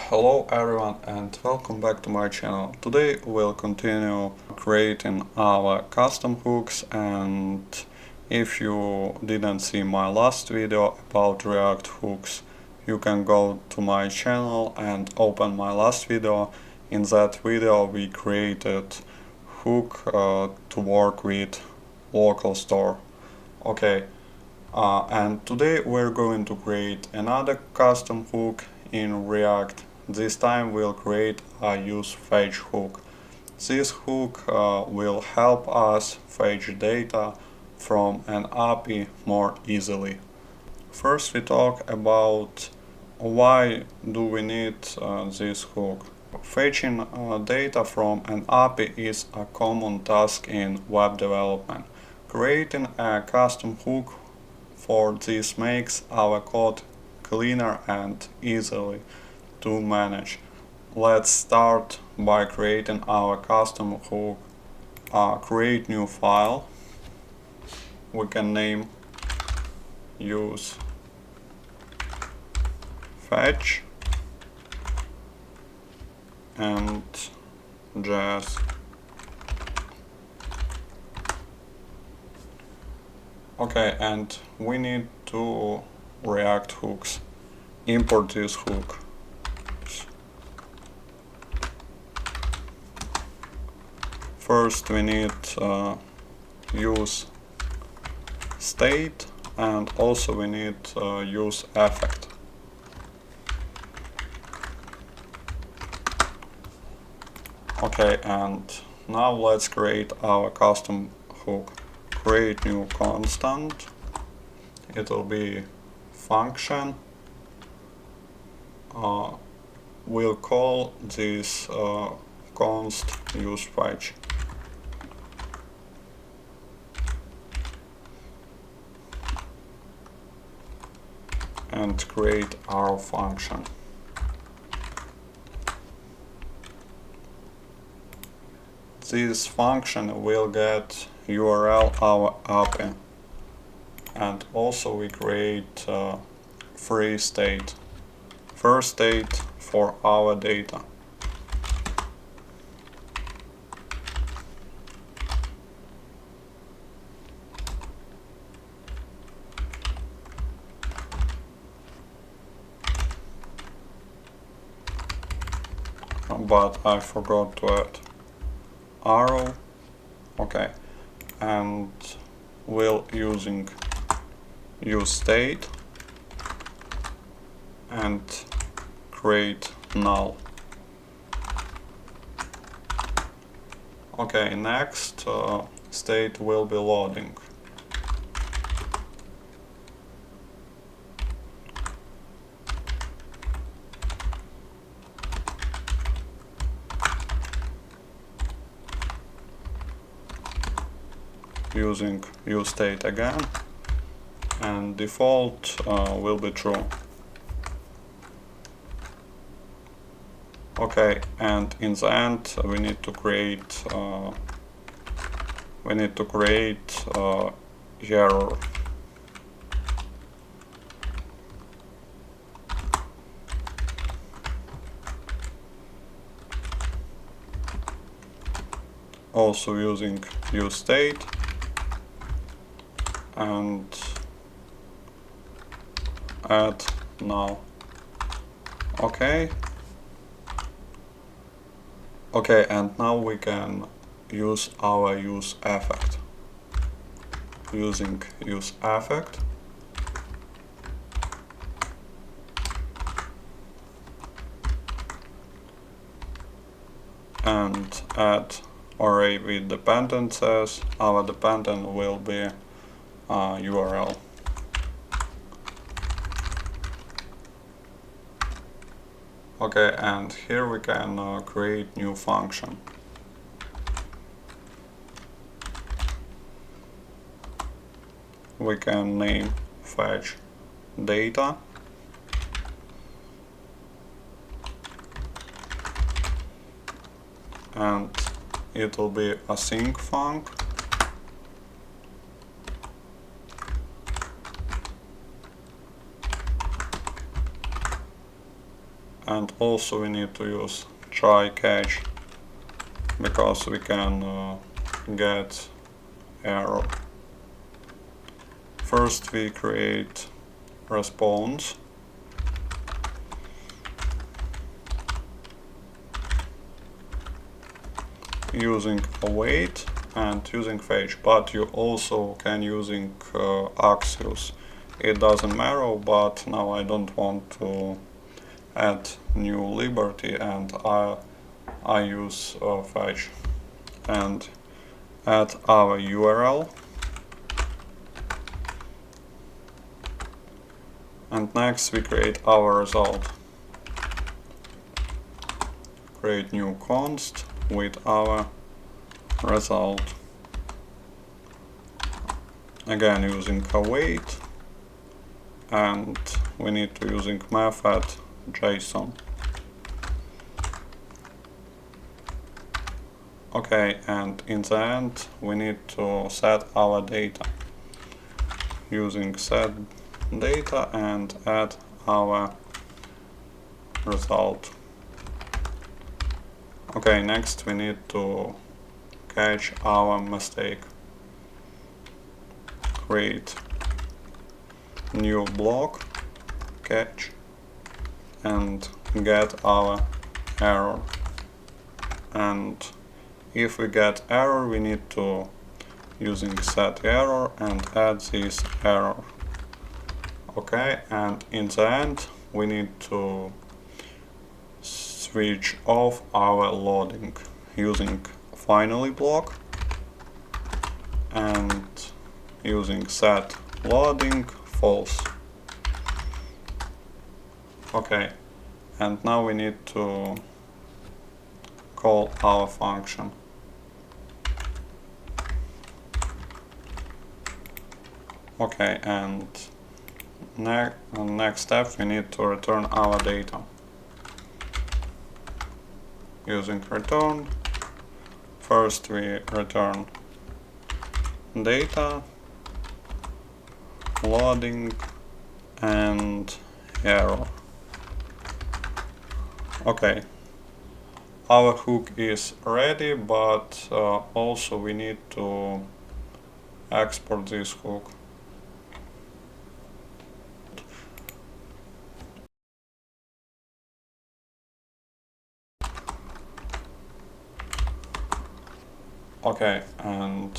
Hello everyone and welcome back to my channel. Today we'll continue creating our custom hooks, and if you didn't see my last video about React hooks, you can go to my channel and open my last video. In that video we created hook to work with local store. Okay, and today we're going to create another custom hook in React. This time we'll create a useFetch hook. This hook will help us fetch data from an API more easily. First we talk about why do we need this hook. Fetching data from an API is a common task in web development. Creating a custom hook for this makes our code cleaner and easily to manage. Let's start by creating our custom hook. Create new file. We can name useFetch and JS. Okay, and we need two React hooks. Import this hook. First we need use state, and also we need use effect. Okay, and now let's create our custom hook. Create new constant. It will be function. We'll call this const useFetch. And create our function. This function will get URL our API, and also we create free state, first state for our data. But I forgot to add arrow. Okay, and we'll using useState and create null. Okay, next state will be loading. Using useState again, and default will be true. Okay, and in the end we need to create error. Also using useState and add null. Okay, and now we can use our use effect. Using use effect, and add array with dependencies. Our dependent will be URL. Okay, and here we can create new function. We can name fetch data, and it will be async func. and also we need to use try catch because we can get error. First we create response using await and using fetch, but you also can using Axios. It doesn't matter, but now I don't want to add new liberty and I use fetch and add our URL, and next we create our result. Create new const with our result. Again using await, and we need to using method JSON. Okay, and in the end we need to set our data using set data and add our result. Okay, next we need to catch our mistake. Create new block, catch, and get our error. And if we get error, we need to using set error and add this error. Okay, and in the end we need to switch off our loading using finally block and using set loading false. Okay, and now we need to call our function. Okay, and next step we need to return our data using return. First we return data, loading, and error. Okay, our hook is ready, but also we need to export this hook. Okay, and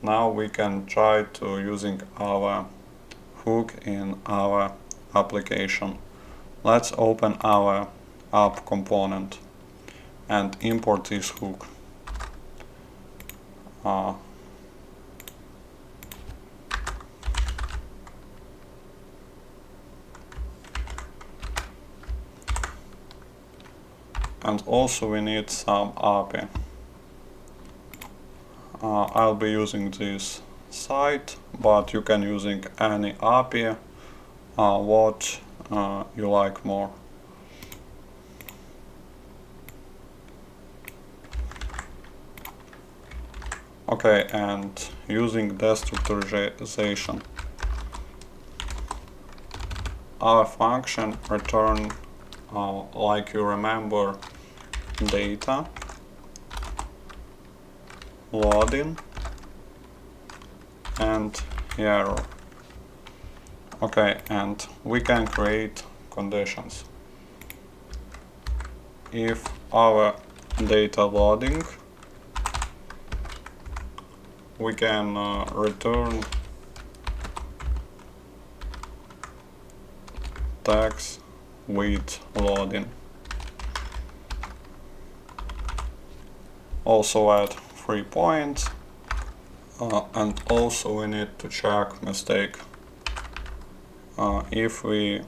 now we can try to using our hook in our application. Let's open our app component and import this hook. And also we need some API. I'll be using this site, but you can using any API what you like more. Okay, and using destructurization, our function return like you remember data, loading, and error. Okay, and we can create conditions. If our data loading, we can return text with loading. Also add 3 points, and also we need to check mistake. If we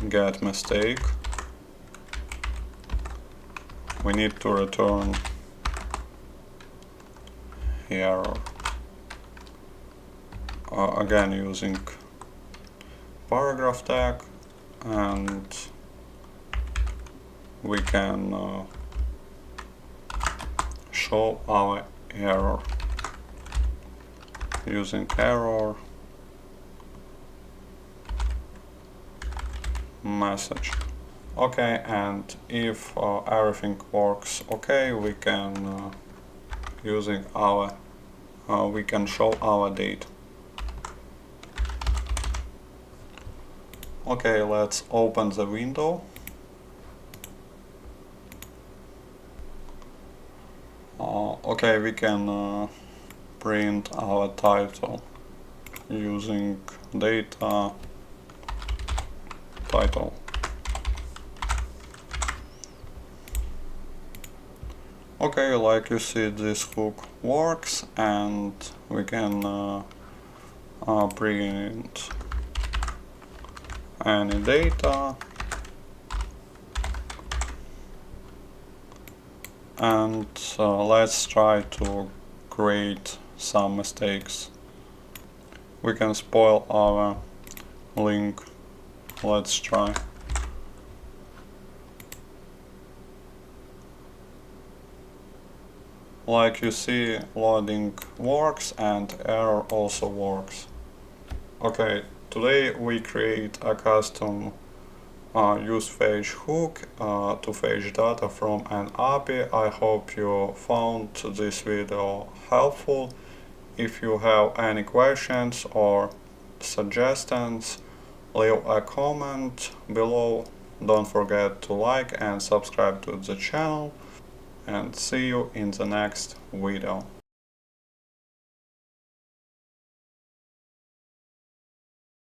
get mistake, we need to return error. Again using paragraph tag, and we can show our error using error message. Okay, and if everything works okay, we can using our we can show our date. Okay, let's open the window. Okay, we can print our title using data title. Okay, like you see, this hook works, and we can print any data, and let's try to create some mistakes. We can spoil our link. Let's try. Like you see, loading works and error also works. Okay, today we create a custom useFetch hook to fetch data from an API. I hope you found this video helpful. If you have any questions or suggestions, leave a comment below. Don't forget to like and subscribe to the channel, and see you in the next video.